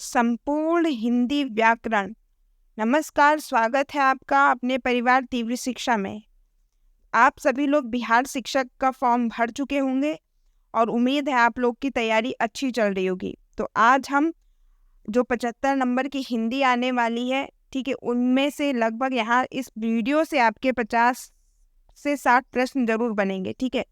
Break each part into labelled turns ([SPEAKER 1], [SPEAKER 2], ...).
[SPEAKER 1] संपूर्ण हिंदी व्याकरण। नमस्कार, स्वागत है आपका अपने परिवार तीव्र शिक्षा में। आप सभी लोग बिहार शिक्षक का फॉर्म भर चुके होंगे और उम्मीद है आप लोग की तैयारी अच्छी चल रही होगी। तो आज हम जो 75 नंबर की हिंदी आने वाली है, ठीक है, उनमें से लगभग यहाँ इस वीडियो से आपके 50 से 60 प्रश्न जरूर बनेंगे। ठीक है,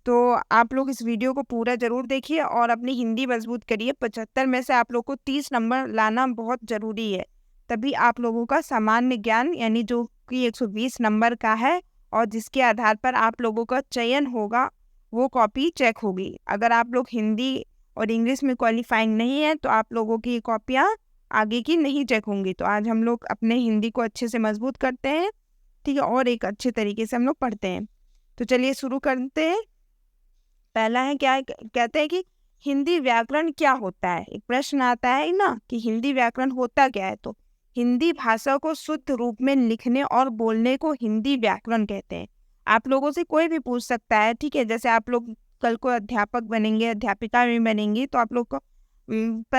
[SPEAKER 1] तो आप लोग इस वीडियो को पूरा जरूर देखिए और अपनी हिंदी मजबूत करिए। 75 में से आप लोग को 30 नंबर लाना बहुत ज़रूरी है, तभी आप लोगों का सामान्य ज्ञान यानी जो कि 120 नंबर का है और जिसके आधार पर आप लोगों का चयन होगा वो कॉपी चेक होगी। अगर आप लोग हिंदी और इंग्लिश में क्वालिफाइंग नहीं है तो आप लोगों की कॉपियाँ आगे की नहीं चेक होंगी। तो आज हम लोग अपने हिंदी को अच्छे से मजबूत करते हैं, ठीक है, और एक अच्छे तरीके से हम लोग पढ़ते हैं। तो चलिए शुरू करते हैं। पहला है क्या कहते हैं कि हिंदी व्याकरण क्या होता है। एक प्रश्न आता है ना कि हिंदी व्याकरण होता क्या है। तो हिंदी भाषा को शुद्ध रूप में लिखने और बोलने को हिंदी व्याकरण कहते हैं। आप लोगों से कोई भी पूछ सकता है, ठीक है, जैसे आप लोग कल को अध्यापक बनेंगे, अध्यापिका भी बनेंगी, तो आप लोग को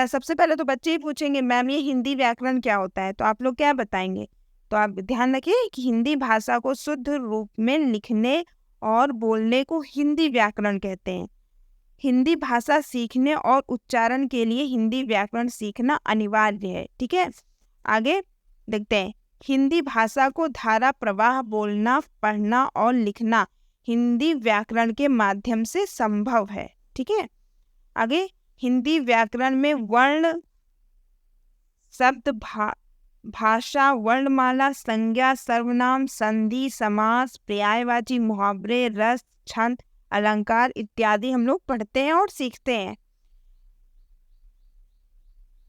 [SPEAKER 1] सबसे पहले तो बच्चे ही पूछेंगे मैम ये हिंदी व्याकरण क्या होता है, तो आप लोग क्या बताएंगे। तो आप ध्यान रखिए कि हिंदी भाषा को शुद्ध रूप में लिखने और बोलने को हिंदी व्याकरण कहते हैं। हिंदी भाषा सीखने और उच्चारण के लिए हिंदी व्याकरण सीखना अनिवार्य है। ठीक है, आगे देखते हैं। हिंदी भाषा को धारा प्रवाह बोलना, पढ़ना और लिखना हिंदी व्याकरण के माध्यम से संभव है। ठीक है, आगे हिंदी व्याकरण में वर्ण, शब्द, भाषा, वर्णमाला, संज्ञा, सर्वनाम, संधि, समास, पर्यायवाची, मुहावरे, रस, छंद, अलंकार इत्यादि हम लोग पढ़ते हैं और सीखते हैं।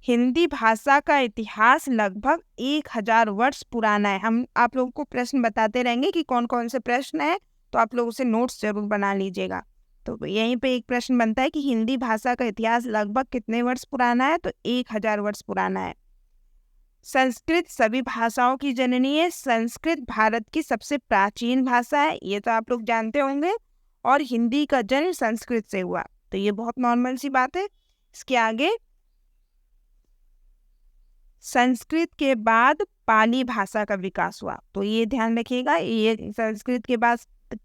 [SPEAKER 1] हिंदी भाषा का इतिहास लगभग 1000 वर्ष पुराना है। हम आप लोगों को प्रश्न बताते रहेंगे कि कौन कौन से प्रश्न है, तो आप लोग उसे नोट्स जरूर बना लीजिएगा। तो यहीं पे एक प्रश्न बनता है कि हिंदी भाषा का इतिहास लगभग कितने वर्ष पुराना है, तो 1000 वर्ष पुराना है। संस्कृत सभी भाषाओं की जननी है। संस्कृत भारत की सबसे प्राचीन भाषा है, ये तो आप लोग जानते होंगे। और हिंदी का जन्म संस्कृत से हुआ, तो ये बहुत नॉर्मल सी बात है। इसके आगे संस्कृत के बाद पाली भाषा का विकास हुआ, तो ये ध्यान रखिएगा, ये संस्कृत के बाद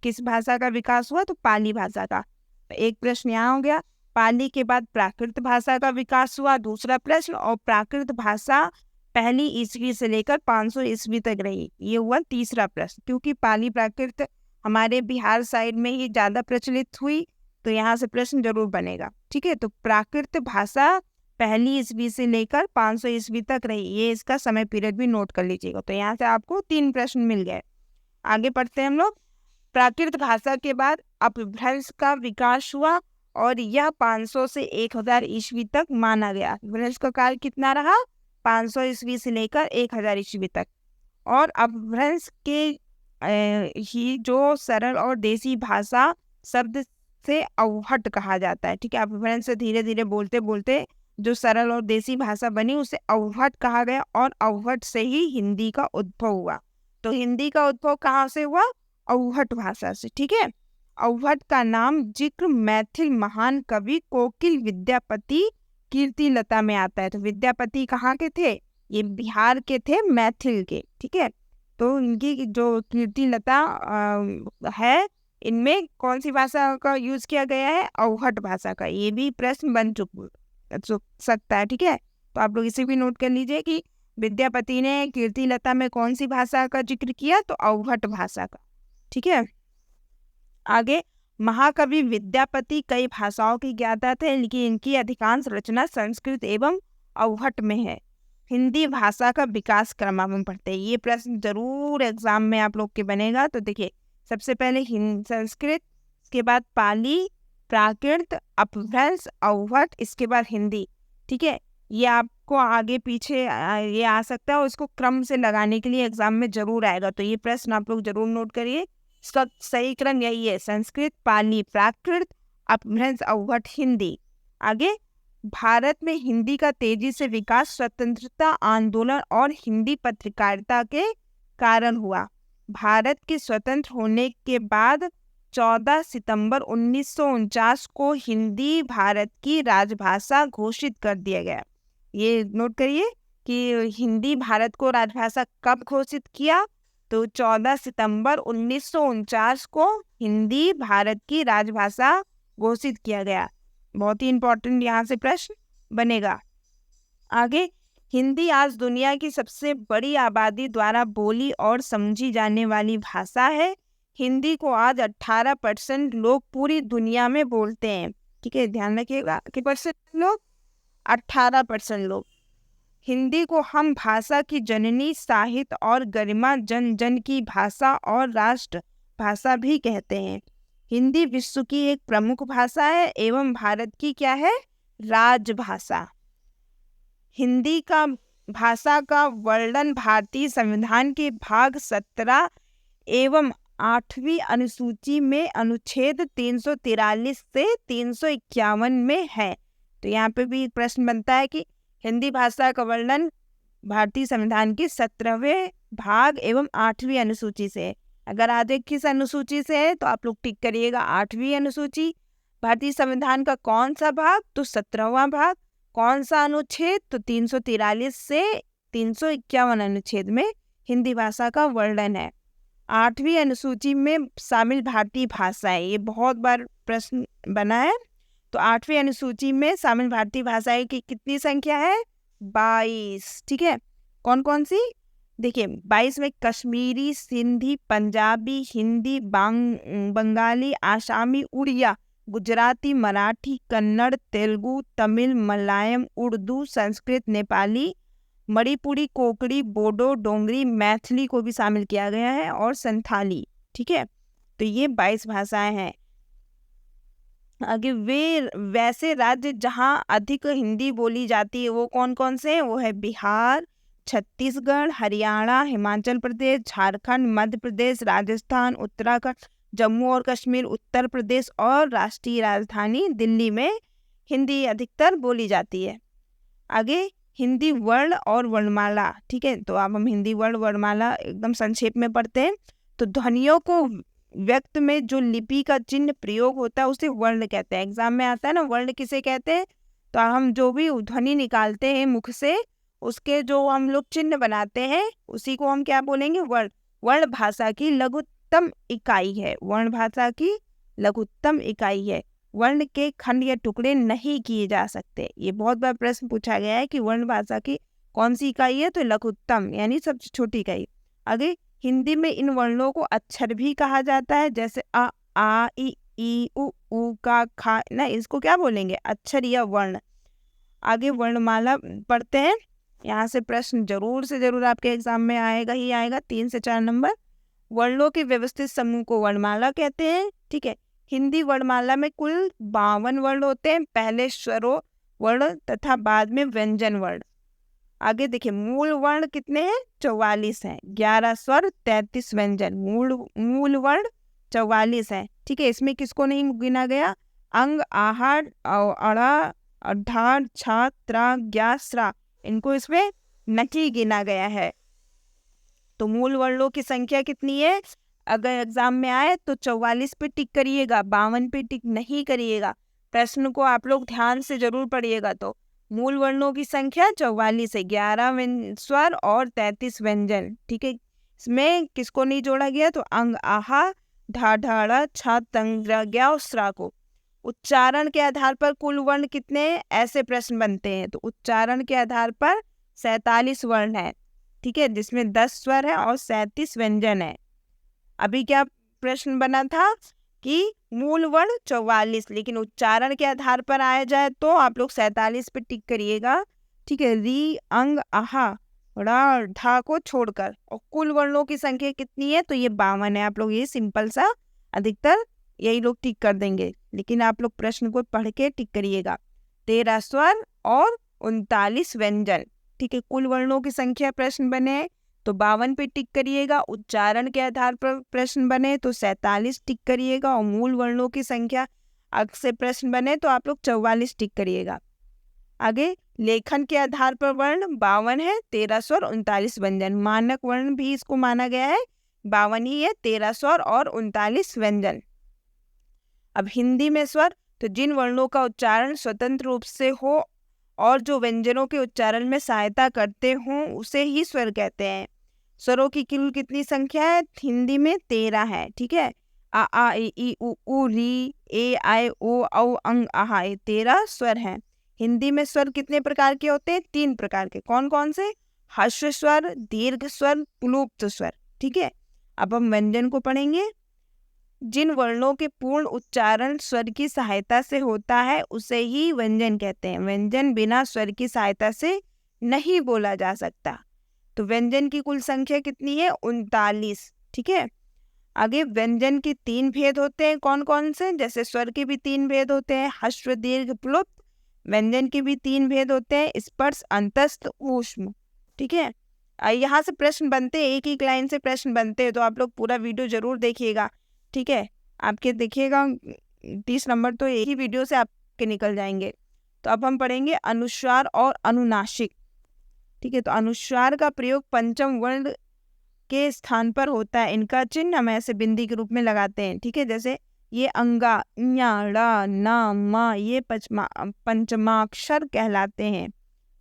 [SPEAKER 1] किस भाषा का विकास हुआ, तो पाली भाषा का। एक प्रश्न यहाँ हो गया। पाली के बाद प्राकृत भाषा का विकास हुआ, दूसरा प्रश्न। और प्राकृत भाषा पहली ईस्वी से लेकर 500 ईस्वी तक रही, ये हुआ तीसरा प्रश्न। क्योंकि पाली प्राकृत हमारे बिहार साइड में ही ज़्यादा प्रचलित हुई, तो यहाँ से प्रश्न जरूर बनेगा। ठीक है, तो प्राकृत भाषा पहली ईस्वी से लेकर 500 ईस्वी तक रही, ये इसका समय पीरियड भी नोट कर लीजिएगा। तो यहाँ से आपको 3 प्रश्न मिल गए। आगे पढ़ते हैं हम लोग। प्राकृत भाषा के बाद अपभ्रंश का विकास हुआ और यह 500 से 1000 ईस्वी तक माना गया। अपभ्रंश का काल कितना रहा, 500 ईस्वी से लेकर 1000 ईस्वी तक। और अपभ्रंश के ही जो सरल और देसी भाषा शब्द से अवहट कहा जाता है। ठीक है, अपभ्रंश से धीरे धीरे बोलते बोलते जो सरल और देसी भाषा बनी उसे अवहट कहा गया और अवहट से ही हिंदी का उद्भव हुआ। तो हिंदी का उद्भव कहाँ से हुआ, अवहट भाषा से। ठीक है, अवहट का नाम जिक्र मैथिल महान कवि कोकिल विद्यापति कीर्तिलता में आता है। तो विद्यापति कहाँ के थे, ये बिहार के थे, मैथिल के। ठीक है, तो इनकी जो कीर्तिलता है, इनमें कौन सी भाषा का यूज किया गया है, अवहट भाषा का। ये भी प्रश्न बन सकता है। ठीक है, तो आप लोग इसे भी नोट कर लीजिए कि विद्यापति ने कीर्तिलता में कौन सी भाषा का जिक्र किया, तो अवहट भाषा का। ठीक है, आगे महाकवि विद्यापति कई भाषाओं के ज्ञाता थे, लेकिन इनकी अधिकांश रचना संस्कृत एवं अवहट में है। हिंदी भाषा का विकास क्रम हम पढ़ते हैं, ये प्रश्न जरूर एग्जाम में आप लोग के बनेगा। तो देखिए, सबसे पहले संस्कृत, इसके बाद पाली, प्राकृत, अपभ्रंश, अवहट, इसके बाद हिंदी। ठीक है, ये आपको आगे पीछे ये आ सकता है और इसको क्रम से लगाने के लिए एग्जाम में जरूर आएगा। तो ये प्रश्न आप लोग जरूर नोट करिए। इसका सही क्रम यही है, संस्कृत, पाली, प्राकृत, अपभ्रंश, अवहट, हिंदी। आगे भारत में हिंदी का तेजी से विकास स्वतंत्रता आंदोलन और हिंदी पत्रकारिता के कारण हुआ। भारत के स्वतंत्र होने के बाद 14 सितंबर 1949 को हिंदी भारत की राजभाषा घोषित कर दिया गया। ये नोट करिए कि हिंदी भारत को राजभाषा कब घोषित किया, तो 14 सितंबर 1949 को हिंदी भारत की राजभाषा घोषित किया गया। बहुत ही इंपॉर्टेंट यहाँ से प्रश्न बनेगा। आगे, हिंदी आज दुनिया की सबसे बड़ी आबादी द्वारा बोली और समझी जाने वाली भाषा है। हिंदी को आज 18% लोग पूरी दुनिया में बोलते हैं। ठीक है, ध्यान रखिएगा कि परसेंट लोग, 18% लोग। हिंदी को हम भाषा की जननी, साहित्य और गरिमा, जन जन की भाषा और राष्ट्र भाषा भी कहते हैं। हिंदी विश्व की एक प्रमुख भाषा है एवं भारत की क्या है, राजभाषा। हिंदी का भाषा का वर्णन भारतीय संविधान के भाग 17 एवं 8वीं अनुसूची में अनुच्छेद 343 से 351 में है। तो यहाँ पे भी प्रश्न बनता है कि हिंदी भाषा का वर्णन भारतीय संविधान के 17वें भाग एवं 8वीं अनुसूची से है। अगर आगे किस अनुसूची से है तो आप लोग टिक करिएगा 8वीं अनुसूची। भारतीय संविधान का कौन सा भाग, तो 17वां भाग। कौन सा अनुच्छेद, तो 343 से 351 अनुच्छेद में हिंदी भाषा का वर्णन है। 8वीं अनुसूची में शामिल भारतीय भाषाएं, ये बहुत बार प्रश्न बना है। तो 8वीं अनुसूची में शामिल भारतीय भाषाएं की कितनी संख्या है, 22। ठीक है, कौन कौन सी, देखिए 22 में कश्मीरी, सिंधी, पंजाबी, हिंदी, बंगाली, आसामी, उड़िया, गुजराती, मराठी, कन्नड़, तेलुगु, तमिल, मलयालम, उर्दू, संस्कृत, नेपाली, मणिपुरी, कोंकणी, बोडो, डोंगरी, मैथिली को भी शामिल किया गया है और संथाली। ठीक है, तो ये 22 भाषाएं हैं। आगे, वैसे राज्य जहां अधिक हिंदी बोली जाती है वो कौन कौन से हैं, वो है बिहार, छत्तीसगढ़, हरियाणा, हिमाचल प्रदेश, झारखंड, मध्य प्रदेश, राजस्थान, उत्तराखंड, जम्मू और कश्मीर, उत्तर प्रदेश और राष्ट्रीय राजधानी दिल्ली में हिंदी अधिकतर बोली जाती है। आगे, हिंदी वर्ण और वर्णमाला। ठीक है, तो अब हम हिंदी वर्ण वर्णमाला एकदम संक्षेप में पढ़ते हैं। तो ध्वनियों को व्यक्त में जो लिपि का चिन्ह प्रयोग होता है उसे वर्ण कहते हैं। एग्जाम में आता है ना, वर्ण किसे कहते हैं, तो हम जो भी ध्वनि निकालते हैं मुख से, उसके जो हम लोग चिन्ह बनाते हैं उसी को हम क्या बोलेंगे, वर्ण। वर्ण भाषा की लघुत्तम इकाई है, वर्ण भाषा की लघुत्तम इकाई है। वर्ण के खंड या टुकड़े नहीं किए जा सकते। ये बहुत बार प्रश्न पूछा गया है कि वर्ण भाषा की कौन सी इकाई है, तो लघुत्तम यानी सबसे छोटी इकाई। आगे, हिंदी में इन वर्णों को अक्षर भी कहा जाता है, जैसे अ, आ, ई, उ, का, खा ना, इसको क्या बोलेंगे, अक्षर या वर्ण। आगे वर्णमाला पढ़ते हैं। यहाँ से प्रश्न जरूर से जरूर आपके एग्जाम में आएगा ही आएगा, 3 से 4 नंबर। वर्णों के व्यवस्थित समूह को वर्णमाला कहते हैं। ठीक है, हिंदी वर्णमाला में कुल 52 वर्ण होते हैं, पहले स्वरों वर्ण तथा बाद में व्यंजन वर्ण। आगे देखिए, मूल वर्ण कितने हैं, 44 हैं, 11 स्वर, 33 व्यंजन। मूल वर्ण 44 है। ठीक है, इसमें किसको नहीं गिना गया, अंग, आहर, अड़ा, अढ़ार, छा, त्रा, ज्ञा, स्रा, इनको इसमें नहीं गिना गया है। तो मूल वर्णों की संख्या कितनी है, अगर एग्जाम में आए तो 44 पे टिक करिएगा, 52 पे टिक नहीं करिएगा। प्रश्न को आप लोग ध्यान से जरूर पढ़िएगा। तो मूल वर्णों की संख्या 44 है, 11 स्वर और 33 व्यंजन। ठीक है, इसमें किसको नहीं जोड़ा गया, तो अंग, आहा, ढा, ढाड़ा, छा, तंग, ज्ञा और स्रा को। उच्चारण के आधार पर कुल वर्ण कितने, ऐसे प्रश्न बनते हैं। तो उच्चारण के आधार पर 47 वर्ण है। ठीक है, जिसमें 10 स्वर है और 37 व्यंजन है। अभी क्या प्रश्न बना था कि मूल वर्ण 44, लेकिन उच्चारण के आधार पर आया जाए तो आप लोग 47 पे टिक करिएगा। ठीक है, री, अंग, आहा, रा, ढा को छोड़कर। और कुल वर्णों की संख्या कितनी है, तो ये 52 है। आप लोग ये सिंपल सा अधिकतर यही लोग टिक कर देंगे, लेकिन आप लोग प्रश्न को पढ़ के टिक करिएगा। 13 स्वर और 39 व्यंजन। ठीक है, कुल वर्णों की संख्या प्रश्न बने तो 52 पे टिक करिएगा। उच्चारण के आधार पर प्रश्न बने तो 47 टिक करिएगा। और मूल वर्णों की संख्या से प्रश्न बने तो आप लोग 44 टिक करिएगा। आगे, लेखन के आधार पर वर्ण 52 है, 13 स्वर, 39 व्यंजन। मानक वर्ण भी इसको माना गया है, 52 ही है, 13 स्वर और 39 व्यंजन। अब हिंदी में स्वर, तो जिन वर्णों का उच्चारण स्वतंत्र रूप से हो और जो व्यंजनों के उच्चारण में सहायता करते हों उसे ही स्वर कहते हैं। स्वरों की कुल कितनी संख्या है? हिंदी में 13 है। ठीक है, आ ई ई उ री ए आय ओ औ अंग आहा, ये 13 स्वर हैं। हिंदी में स्वर कितने प्रकार के होते हैं? 3 प्रकार के। कौन कौन से? ह्रस्व स्वर, दीर्घ स्वर, प्लुप्त स्वर। ठीक है, अब हम व्यंजन को पढ़ेंगे। जिन वर्णों के पूर्ण उच्चारण स्वर की सहायता से होता है उसे ही व्यंजन कहते हैं। व्यंजन बिना स्वर की सहायता से नहीं बोला जा सकता। तो व्यंजन की कुल संख्या कितनी है? 39। ठीक है, आगे व्यंजन के 3 भेद होते हैं। कौन कौन से? जैसे स्वर के भी 3 भेद होते हैं, ह्रस्व, दीर्घ, प्लुप्त। व्यंजन के भी 3 भेद होते हैं, स्पर्श, अंतस्थ, ऊष्म। ठीक है, यहाँ से प्रश्न बनते हैं, एक एक लाइन से प्रश्न बनते हैं, तो आप लोग पूरा वीडियो जरूर देखिएगा। ठीक है, आपके देखिएगा 30 नंबर तो एक ही वीडियो से आपके निकल जाएंगे। तो अब हम पढ़ेंगे अनुस्वार और अनुनासिक। ठीक है, तो अनुस्वार का प्रयोग पंचम वर्ण के स्थान पर होता है। इनका चिन्ह हम ऐसे बिंदी के रूप में लगाते हैं। ठीक है, जैसे ये अंगा, ञ, ड़, न, म, ये पंचमाक्षर कहलाते हैं।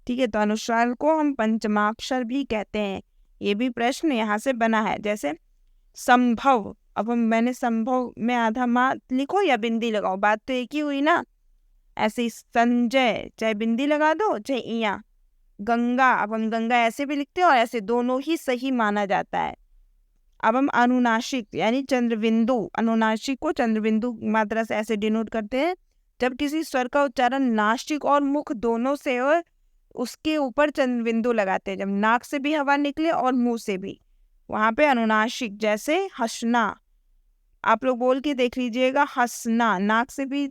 [SPEAKER 1] ठीक है, तो अनुस्वार को हम पंचमाक्षर भी कहते हैं। ये भी प्रश्न यहाँ से बना है। जैसे संभव, अब मैंने संभव में आधा माँ लिखो या बिंदी लगाओ, बात तो एक ही हुई ना। ऐसे ही संजय, चाहे बिंदी लगा दो चाहे इया। गंगा, अब हम गंगा ऐसे भी लिखते हैं और ऐसे, दोनों ही सही माना जाता है। अब हम अनुनासिक यानी चंद्रबिंदु, अनुनासिक को चंद्रबिंदु मात्रा से ऐसे डिनोट करते हैं जब किसी स्वर का उच्चारण नासिक और मुख दोनों से और उसके ऊपर चंद्रबिंदु लगाते हैं। जब नाक से भी हवा निकले और मुंह से भी, वहां पे अनुनासिक। जैसे हंसना, आप लोग बोल के देख लीजिएगा, हंसना, नाक से भी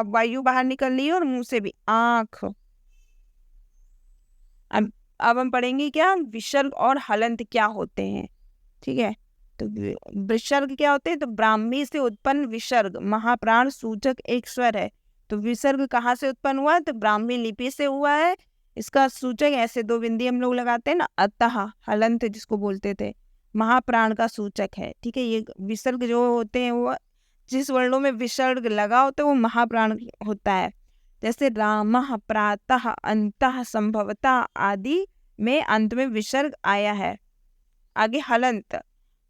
[SPEAKER 1] वायु बाहर निकल रही है और मुंह से भी। आंख। अब हम पढ़ेंगे क्या विसर्ग और हलंत क्या होते हैं। ठीक है, तो विसर्ग क्या होते हैं? तो ब्राह्मी से उत्पन्न विसर्ग महाप्राण सूचक एक स्वर है। तो विसर्ग कहाँ से उत्पन्न हुआ? तो ब्राह्मी लिपि से हुआ है। इसका सूचक ऐसे 2 बिंदी हम लोग लगाते हैं ना, अतः, हलंत जिसको बोलते थे, महाप्राण का सूचक है। ठीक है, ये विसर्ग जो होते हैं वो जिस वर्णों में विसर्ग लगा होता है वो महाप्राण होता है। जैसे रामः, प्रातः, अंतः, संभवतः आदि में अंत में विसर्ग आया है। आगे हलंत,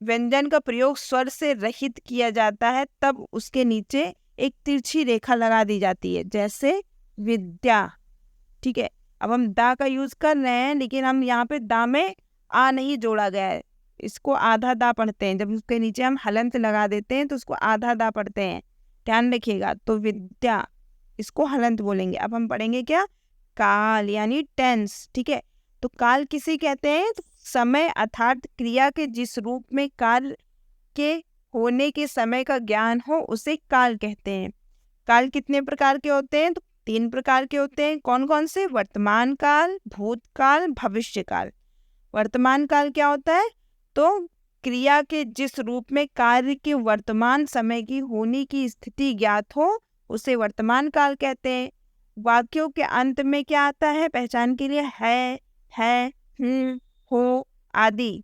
[SPEAKER 1] व्यंजन का प्रयोग स्वर से रहित किया जाता है, तब उसके नीचे एक तिरछी रेखा लगा दी जाती है। जैसे विद्या। ठीक है, अब हम दा का यूज कर रहे हैं, लेकिन हम यहाँ पे दा में आ नहीं जोड़ा गया है, इसको आधा दा पढ़ते हैं। जब उसके नीचे हम हलंत लगा देते हैं तो उसको आधा दा पढ़ते हैं, ध्यान रखिएगा। तो विद्या, इसको हलंत बोलेंगे। अब हम पढ़ेंगे क्या? काल यानी टेंस। ठीक है, तो काल किसे कहते हैं? तो समय अर्थात क्रिया के जिस रूप में कार्य के होने के समय का ज्ञान हो उसे काल कहते हैं। काल कितने प्रकार के होते हैं? तो 3 प्रकार के होते हैं। कौन कौन से? वर्तमान काल, भूतकाल, भविष्य काल। वर्तमान काल क्या होता है? तो क्रिया के जिस रूप में कार्य के वर्तमान समय की होने की स्थिति ज्ञात हो उसे वर्तमान काल कहते हैं। वाक्यों के अंत में क्या आता है पहचान के लिए? है, हो आदि।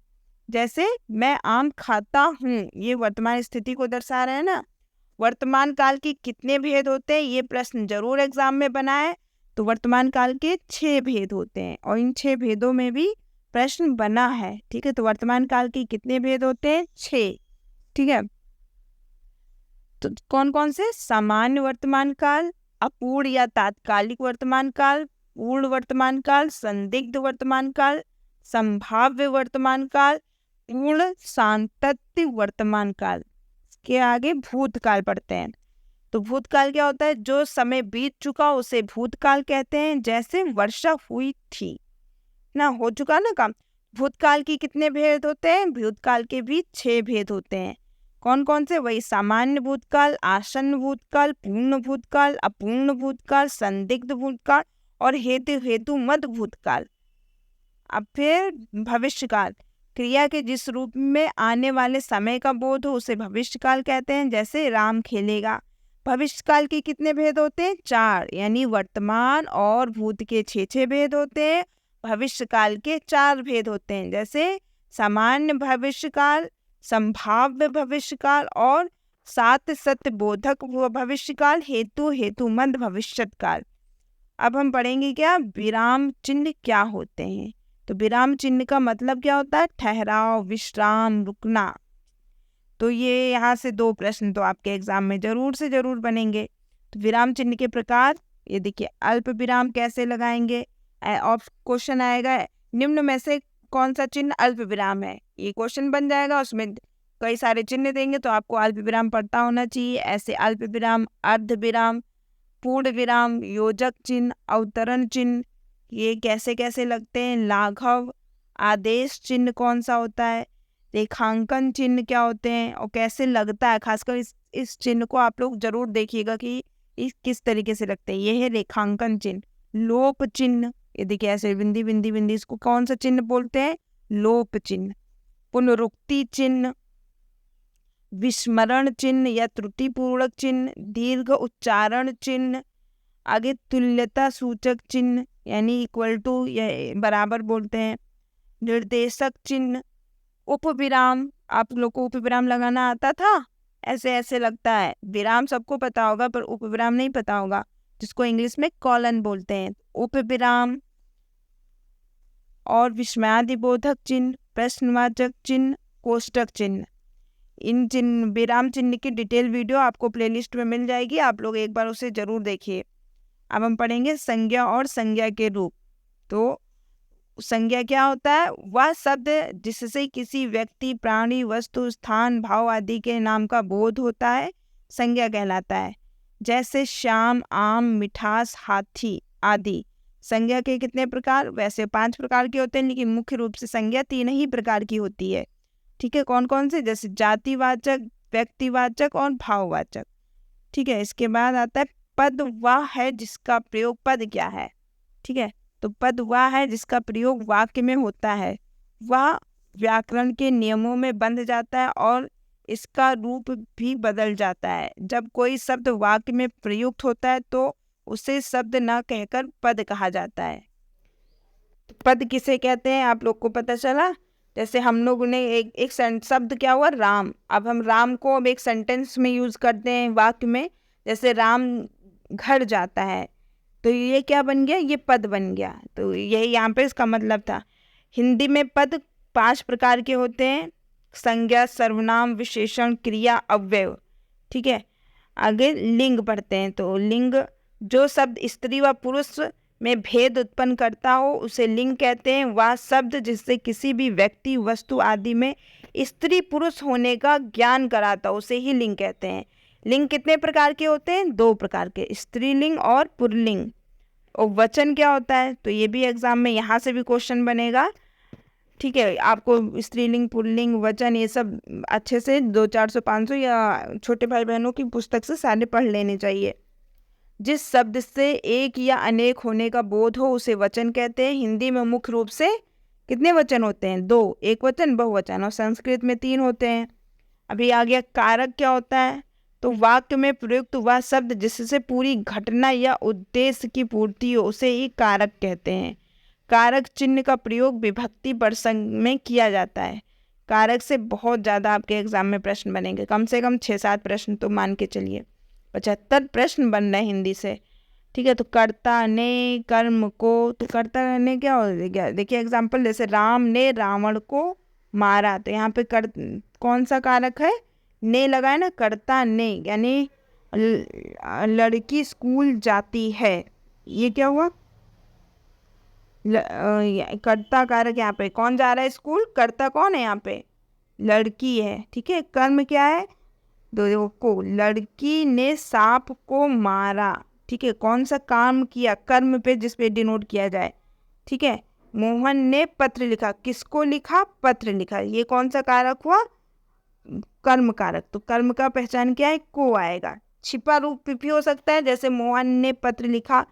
[SPEAKER 1] जैसे मैं आम खाता हूँ, ये वर्तमान स्थिति को दर्शा रहे हैं ना। वर्तमान काल के कितने भेद होते हैं? ये प्रश्न जरूर एग्जाम में बना है। तो वर्तमान काल के 6 भेद होते हैं और इन 6 भेदों में भी प्रश्न बना है। ठीक है, तो वर्तमान काल के कितने भेद होते हैं? 6। ठीक है, तो कौन कौन से? सामान्य वर्तमान काल, अपूर्ण या तात्कालिक वर्तमान काल, पूर्ण वर्तमान काल, संदिग्ध वर्तमान काल, संभाव्य वर्तमान काल, पूर्ण सांतत्य वर्तमान काल। के आगे भूतकाल पढ़ते हैं। तो भूतकाल क्या होता है? जो समय बीत चुका उसे भूतकाल कहते हैं। जैसे वर्षा हुई थी ना, हो चुका ना काम। भूतकाल की कितने भेद होते हैं? भूतकाल के भी 6 भेद होते हैं। कौन कौन से? वही सामान्य भूतकाल, आसन्न भूतकाल, पूर्ण भूतकाल, अपूर्ण भूतकाल, संदिग्ध भूतकाल और हेतु मध्य भूतकाल। अब फिर भविष्यकाल, क्रिया के जिस रूप में आने वाले समय का बोध हो उसे भविष्यकाल कहते हैं। जैसे राम खेलेगा। भविष्यकाल के कितने भेद होते हैं? 4, यानी वर्तमान और भूत के 6 भेद होते हैं। भविष्यकाल के 4 भेद होते हैं। जैसे सामान्य भविष्यकाल, संभाव्य भविष्यकाल और सात सत्य बोधक भविष्यकाल, हेतु मध्य भविष्यत काल। अब हम पढ़ेंगे क्या, विराम चिन्ह क्या होते हैं। तो विराम चिन्ह का मतलब क्या होता है, ठहराव, विश्राम, रुकना। तो ये यहाँ से 2 प्रश्न तो आपके एग्जाम में जरूर से जरूर बनेंगे। तो विराम चिन्ह के प्रकार, ये देखिए, अल्प विराम कैसे लगाएंगे। और क्वेश्चन आएगा, निम्न में से कौन सा चिन्ह अल्प विराम है, ये क्वेश्चन बन जाएगा। उसमें कई सारे चिन्ह देंगे तो आपको अल्प विराम पता होना चाहिए। ऐसे अल्प विराम, अर्ध विराम, पूर्ण विराम, योजक चिन्ह, अवतरण चिन्ह, ये कैसे कैसे लगते हैं। लाघव, आदेश चिन्ह कौन सा होता है, रेखांकन चिन्ह क्या होते हैं और कैसे लगता है। खासकर इस चिन्ह को आप लोग जरूर देखिएगा कि इस किस तरीके से लगते हैं। ये है रेखांकन चिन्ह। लोप चिन्ह, ये देखिए ऐसे बिंदी बिंदी बिंदी, इसको कौन सा चिन्ह बोलते हैं, लोप चिन्ह। पुनरुक्ति चिन्ह, विस्मरण चिन्ह या त्रुटिपूर्वक चिन्ह, दीर्घ उच्चारण चिन्ह। आगे तुल्यता सूचक चिन्ह यानी इक्वल टू या बराबर बोलते हैं। निर्देशक चिन्ह, उपविराम, आप लोग को उपविराम लगाना आता था, ऐसे ऐसे लगता है। विराम सबको पता होगा पर उपविराम नहीं पता होगा, जिसको इंग्लिश में कॉलन बोलते हैं। उपविराम और विस्मयादिबोधक चिन्ह, प्रश्नवाचक चिन्ह, कोष्टक चिन्ह। इन चिन्ह, विराम चिन्ह की डिटेल वीडियो आपको प्लेलिस्ट में मिल जाएगी, आप लोग एक बार उसे जरूर देखिए। अब हम पढ़ेंगे संज्ञा और संज्ञा के रूप। तो संज्ञा क्या होता है, वह शब्द जिससे किसी व्यक्ति, प्राणी, वस्तु, स्थान, भाव आदि के नाम का बोध होता है, संज्ञा कहलाता है। जैसे श्याम, आम, मिठास, हाथी आदि। संज्ञा के कितने प्रकार, वैसे 5 प्रकार के होते हैं, लेकिन मुख्य रूप से संज्ञा 3 ही प्रकार की होती है। ठीक है, कौन कौन से, जैसे जातिवाचक, व्यक्तिवाचक और भाववाचक। ठीक है, इसके बाद आता है पद, वह है जिसका प्रयोग, पद क्या है। ठीक है, तो पद वह है जिसका प्रयोग वाक्य में होता है, वह व्याकरण के नियमों में बंध जाता है और इसका रूप भी बदल जाता है। जब कोई शब्द वाक्य में प्रयुक्त होता है तो उसे शब्द न कहकर पद कहा जाता है। पद किसे कहते हैं आप लोग को पता चला। जैसे हम लोग ने एक शब्द क्या हुआ, राम। अब हम राम को अब एक सेंटेंस में यूज करते हैं वाक्य में, जैसे राम घर जाता है, तो ये क्या बन गया, ये पद बन गया। तो यही यहाँ पे इसका मतलब था। हिंदी में पद 5 प्रकार के होते हैं, संज्ञा, सर्वनाम, विशेषण, क्रिया, अव्यय। ठीक है, आगे लिंग पढ़ते हैं। तो लिंग, जो शब्द स्त्री व पुरुष में भेद उत्पन्न करता हो उसे लिंग कहते हैं। वह शब्द जिससे किसी भी व्यक्ति, वस्तु आदि में स्त्री पुरुष होने का ज्ञान कराता हो उसे ही लिंग कहते हैं। लिंग कितने प्रकार के होते हैं, 2 प्रकार के, स्त्रीलिंग और पुल्लिंग। और वचन क्या होता है, तो ये भी एग्जाम में यहाँ से भी क्वेश्चन बनेगा। ठीक है, आपको स्त्रीलिंग, पुल्लिंग, वचन ये सब अच्छे से 200, 400, 500 या छोटे भाई बहनों की पुस्तक से सारे पढ़ लेने चाहिए। जिस शब्द से एक या अनेक होने का बोध हो उसे वचन कहते हैं। हिंदी में मुख्य रूप से कितने वचन होते हैं, 2, एक वचन, बहुवचन, और संस्कृत में 3 होते हैं। अभी आ गया कारक क्या होता है, तो वाक्य में प्रयुक्त वह शब्द जिससे पूरी घटना या उद्देश्य की पूर्ति हो उसे ही कारक कहते हैं। कारक चिन्ह का प्रयोग विभक्ति प्रसंग में किया जाता है। कारक से बहुत ज़्यादा आपके एग्जाम में प्रश्न बनेंगे, कम से कम 6-7 प्रश्न तो मान के चलिए, 75 प्रश्न बन रहे हैं हिंदी से। ठीक है, तो कर्ता ने कर्म को, तो कर्ता ने क्या हो गया, देखिए एग्जाम्पल, जैसे राम ने रावण को मारा, तो यहाँ पे कौन सा कारक है, ने लगा है ना, कर्ता ने, यानी लड़की स्कूल जाती है, ये क्या हुआ, कर्ता कारक। यहाँ पे कौन जा रहा है स्कूल, कर्ता कौन है यहाँ पे, लड़की है। ठीक है, कर्म क्या है, को, लड़की ने सांप को मारा। ठीक है, कौन सा काम किया, कर्म पे जिस पे डिनोट किया जाए। ठीक है, मोहन ने पत्र लिखा, किसको लिखा, पत्र लिखा, ये कौन सा कारक हुआ, कर्म कारक। तो कर्म का पहचान क्या है, को आएगा। छिपा रूप भी हो सकता है, जैसे मोहन ने पत्र लिखा,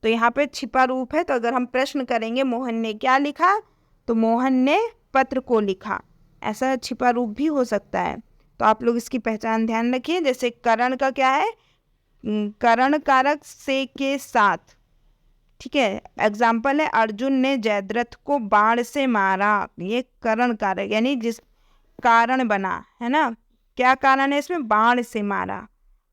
[SPEAKER 1] तो यहाँ पे छिपा रूप है। तो अगर हम प्रश्न करेंगे मोहन ने क्या लिखा, तो मोहन ने पत्र को लिखा, ऐसा छिपा रूप भी हो सकता है। तो आप लोग इसकी पहचान ध्यान रखिए। जैसे करण का क्या है, करण कारक से के साथ। ठीक है, एग्जाम्पल है अर्जुन ने जयद्रथ को बाण से मारा, ये करण कारक यानी जिस कारण बना है ना, क्या कारण है इसमें, बाण से मारा।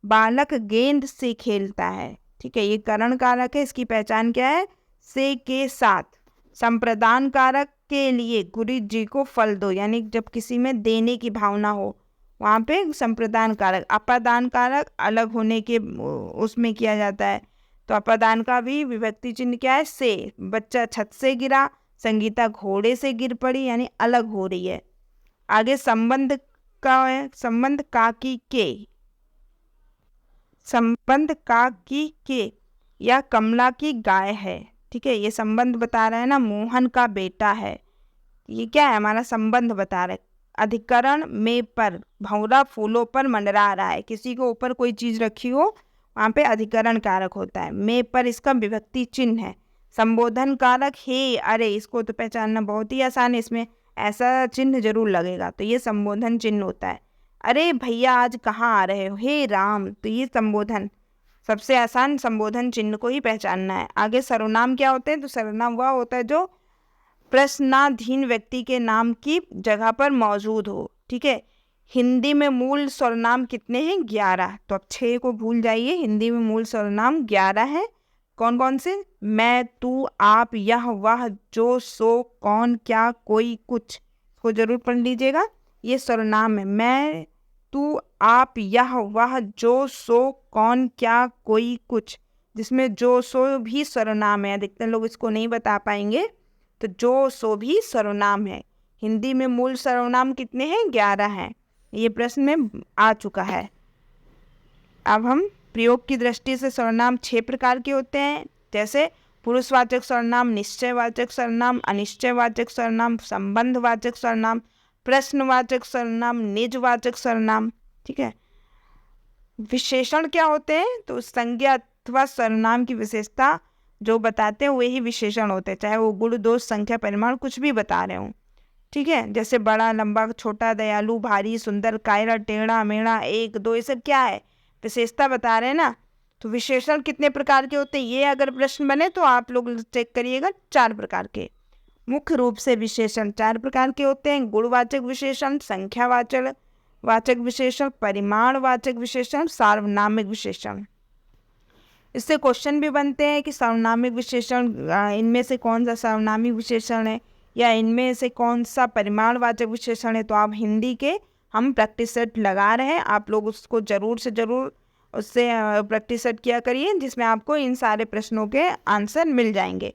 [SPEAKER 1] बालक गेंद से खेलता है। ठीक है, ये करण कारक है, इसकी पहचान क्या है, से के साथ। संप्रदान कारक के लिए गुरुजी जी को फल दो, यानी जब किसी में देने की भावना हो वहाँ पे संप्रदान कारक। अपादान कारक अलग होने के उसमें किया जाता है, तो अपादान का भी विभक्ति चिन्ह क्या है, से। बच्चा छत से गिरा, संगीता घोड़े से गिर पड़ी, यानी अलग हो रही है। आगे संबंध का है, संबंध का की के, संबंध का की के या कमला की गाय है। ठीक है, ये संबंध बता रहा है ना, मोहन का बेटा है, ये क्या है, हमारा संबंध बता रहा है। अधिकरण में पर, भंवरा फूलों पर मंडरा रहा है, किसी को ऊपर कोई चीज रखी हो वहां पे अधिकरण कारक होता है। में पर इसका विभक्ति चिन्ह है। संबोधन कारक हे, अरे, इसको तो पहचानना बहुत ही आसान है, इसमें ऐसा चिन्ह जरूर लगेगा, तो ये संबोधन चिन्ह होता है। अरे भैया आज कहाँ आ रहे हो, हे राम, तो ये संबोधन, सबसे आसान संबोधन चिन्ह को ही पहचानना है। आगे सर्वनाम क्या होते हैं, तो सर्वनाम वह होता है जो प्रश्नाधीन व्यक्ति के नाम की जगह पर मौजूद हो। ठीक है, हिंदी में मूल सर्वनाम कितने हैं, 11। तो अब 6 को भूल जाइए, हिंदी में मूल सर्वनाम 11 है। कौन कौन से, मैं, तू, आप, यह, वह, जो, सो, कौन, क्या, कोई, कुछ, को जरूर पढ़ लीजिएगा। ये सर्वनाम है, मैं, तू, आप, यह, वह, जो, सो, कौन, क्या, कोई, कुछ, जिसमें जो सो भी सर्वनाम है। अधिकतर लोग इसको नहीं बता पाएंगे, तो जो सो भी सर्वनाम है। हिंदी में मूल सर्वनाम कितने हैं, 11 हैं। ये प्रश्न में आ चुका है। अब हम प्रयोग की दृष्टि से सर्वनाम 6 प्रकार के होते हैं, जैसे पुरुषवाचक सर्वनाम, निश्चयवाचक सर्वनाम, अनिश्चयवाचक सर्वनाम, संबंधवाचक सर्वनाम, प्रश्नवाचक सर्वनाम, निजवाचक सर्वनाम। ठीक है, विशेषण क्या होते हैं, तो संज्ञा अथवा सर्वनाम की विशेषता जो बताते हैं वही विशेषण होते हैं, चाहे वो गुण, दोष, संख्या, परिमाण कुछ भी बता रहे हों। ठीक है, जैसे बड़ा, लंबा, छोटा, दयालु, भारी, सुंदर, कायरा, टेढ़ा मेढ़ा, 1, 2, ये सब क्या है, विशेषता बता रहे हैं ना। तो विशेषण कितने प्रकार के होते हैं, ये अगर प्रश्न बने तो आप लोग चेक करिएगा, 4 प्रकार के। मुख्य रूप से विशेषण 4 प्रकार के होते हैं, गुणवाचक विशेषण, संख्यावाचक विशेषण, परिमाणवाचक विशेषण, सार्वनामिक विशेषण। इससे क्वेश्चन भी बनते हैं कि सार्वनामिक विशेषण, इनमें से कौन सा सार्वनामिक विशेषण है या इनमें से कौन सा परिमाणवाचक विशेषण है। तो आप हिंदी के हम प्रैक्टिस सेट लगा रहे हैं, आप लोग उसको ज़रूर से ज़रूर उससे प्रैक्टिस सेट किया करिए, जिसमें आपको इन सारे प्रश्नों के आंसर मिल जाएंगे।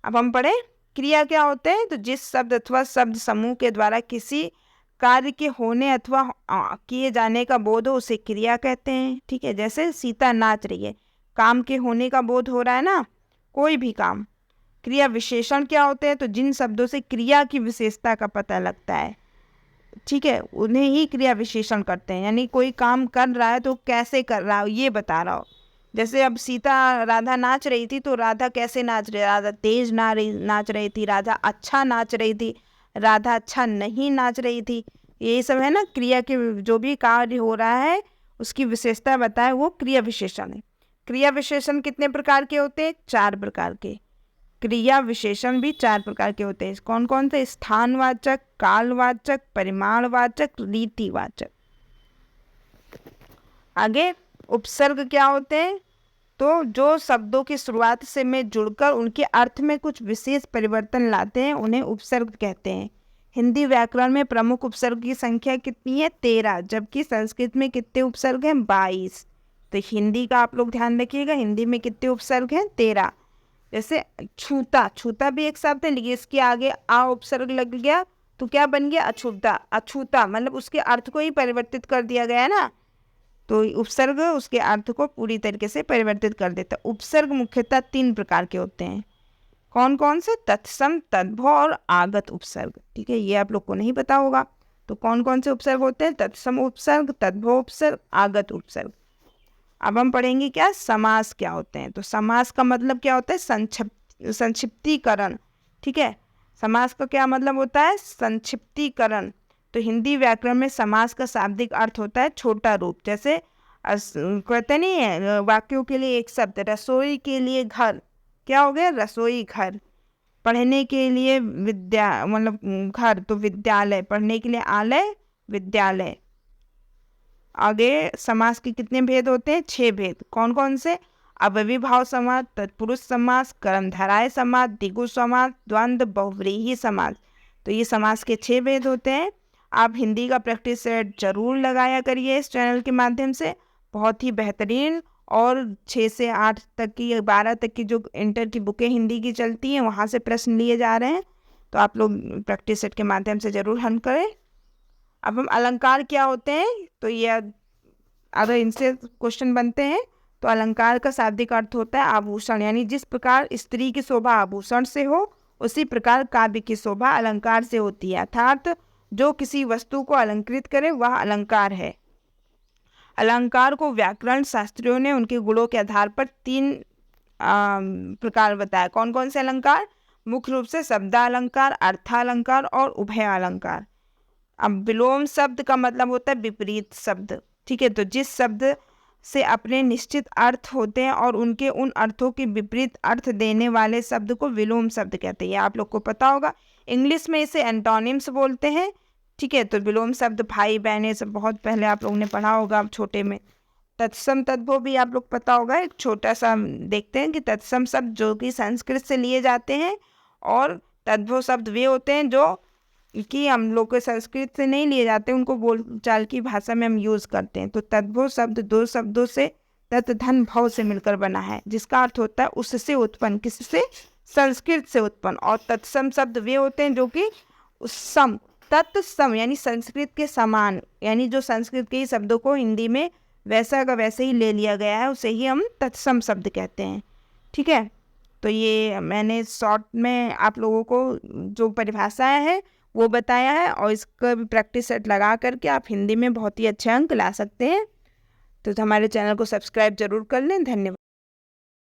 [SPEAKER 1] अब हम पढ़ें, क्रिया क्या होते हैं, तो जिस शब्द अथवा शब्द समूह के द्वारा किसी कार्य के होने अथवा किए जाने का बोध हो उसे क्रिया कहते हैं। ठीक है, जैसे सीता नाच रही है, काम के होने का बोध हो रहा है ना, कोई भी काम। क्रिया विशेषण क्या होते हैं, तो जिन शब्दों से क्रिया की विशेषता का पता लगता है, ठीक है, उन्हें ही क्रिया विशेषण करते हैं। यानी कोई काम कर रहा है तो कैसे कर रहा हो ये बता रहा हो। जैसे अब सीता राधा नाच रही थी, तो राधा कैसे नाच रही, राधा तेज नाच रही थी, राधा अच्छा नाच रही थी, राधा अच्छा नहीं नाच रही थी, यही सब है ना। क्रिया के जो भी कार्य हो रहा है उसकी विशेषता बताए, वो क्रिया विशेषण है। क्रिया विशेषण कितने प्रकार के होते हैं, 4 प्रकार के। क्रिया विशेषण भी 4 प्रकार के होते हैं, कौन कौन से, स्थानवाचक, कालवाचक, परिमाणवाचक, रीतिवाचक। आगे उपसर्ग क्या होते हैं, तो जो शब्दों की शुरुआत से में जुड़कर उनके अर्थ में कुछ विशेष परिवर्तन लाते हैं, उन्हें उपसर्ग कहते हैं। हिंदी व्याकरण में प्रमुख उपसर्ग की संख्या कितनी है, 13, जबकि संस्कृत में कितने उपसर्ग हैं, 22। तो हिंदी का आप लोग ध्यान रखिएगा, हिंदी में कितने उपसर्ग हैं, 13। जैसे छूता, छूता भी एक शब्द है, लेकिन इसके आगे आ उपसर्ग लग गया तो क्या बन गया, अछूता। अछूता मतलब उसके अर्थ को ही परिवर्तित कर दिया गया है ना, तो उपसर्ग उसके अर्थ को पूरी तरीके से परिवर्तित कर देता है। उपसर्ग मुख्यतः 3 प्रकार के होते हैं, कौन कौन से, तत्सम, तद्भव और आगत उपसर्ग। ठीक है, ये आप लोग को नहीं पता होगा, तो कौन कौन से उपसर्ग होते हैं, तत्सम उपसर्ग, तद्भव उपसर्ग, आगत उपसर्ग। अब हम पढ़ेंगे क्या, समास क्या होते हैं। तो समास का मतलब क्या होता है, संक्षिप्तीकरण। ठीक है, समास का क्या मतलब होता है, संक्षिप्तीकरण। तो हिंदी व्याकरण में समास का शाब्दिक अर्थ होता है छोटा रूप। जैसे कहते नहीं है वाक्यों के लिए एक शब्द, रसोई के लिए घर, क्या हो गया, रसोई घर। पढ़ने के लिए विद्या मतलब घर, तो विद्यालय। पढ़ने के लिए आलय, विद्यालय। आगे समास के कितने भेद होते हैं, 6 भेद, कौन कौन से, अव्ययीभाव समास, तत्पुरुष समास, कर्मधारय समास, द्विगु समास, द्वंद्व, बहुव्रीहि समास। तो ये समास के 6 भेद होते हैं। आप हिंदी का प्रैक्टिस सेट जरूर लगाया करिए इस चैनल के माध्यम से। बहुत ही बेहतरीन, और 6 से 8 तक की 12 तक की जो इंटर की बुकें हिंदी की चलती हैं वहाँ से प्रश्न लिए जा रहे हैं, तो आप लोग प्रैक्टिस सेट के माध्यम से जरूर हल करें। अब हम अलंकार क्या होते हैं, तो ये अगर इनसे क्वेश्चन बनते हैं तो अलंकार का शाब्दिक अर्थ होता है आभूषण, यानी जिस प्रकार स्त्री की शोभा आभूषण से हो उसी प्रकार काव्य की शोभा अलंकार से होती है, अर्थात जो किसी वस्तु को अलंकृत करे वह अलंकार है। अलंकार को व्याकरण शास्त्रियों ने उनके गुणों के आधार पर 3 प्रकार बताया। कौन कौन से अलंकार? मुख्य रूप से शब्दालंकार, अर्थालंकार और उभय अलंकार। अब विलोम शब्द का मतलब होता है विपरीत शब्द, ठीक है। तो जिस शब्द से अपने निश्चित अर्थ होते हैं और उनके उन अर्थों के विपरीत अर्थ देने वाले शब्द को विलोम शब्द कहते हैं। ये आप लोग को पता होगा। इंग्लिश में इसे एंटोनिम्स बोलते हैं, ठीक है। तो विलोम शब्द भाई बहने सब बहुत पहले आप लोगों ने पढ़ा होगा छोटे में। तत्सम तद्भव भी आप लोग पता होगा। एक छोटा सा देखते हैं कि तत्सम शब्द जो कि संस्कृत से लिए जाते हैं और तद्भव शब्द वे होते हैं जो कि हम लोग के संस्कृत से नहीं लिए जाते, उनको बोलचाल की भाषा में हम यूज़ करते हैं। तो तद्भव शब्द 2 शब्दों से तत् धन भव से मिलकर बना है, जिसका अर्थ होता है उससे उत्पन्न, किससे? संस्कृत से उत्पन्न। और तत्सम शब्द वे होते हैं जो कि सम, तत्सम यानी संस्कृत के समान, यानी जो संस्कृत के ही शब्दों को हिंदी में वैसा का वैसे ही ले लिया गया है, उसे ही हम तत्सम शब्द कहते हैं, ठीक है। तो ये मैंने शॉर्ट में आप लोगों को जो परिभाषाएं हैं वो बताया है, और इसका भी प्रैक्टिस सेट लगा करके आप हिंदी में बहुत ही अच्छे अंक ला सकते हैं। तो हमारे चैनल को सब्सक्राइब जरूर कर लें। धन्यवाद।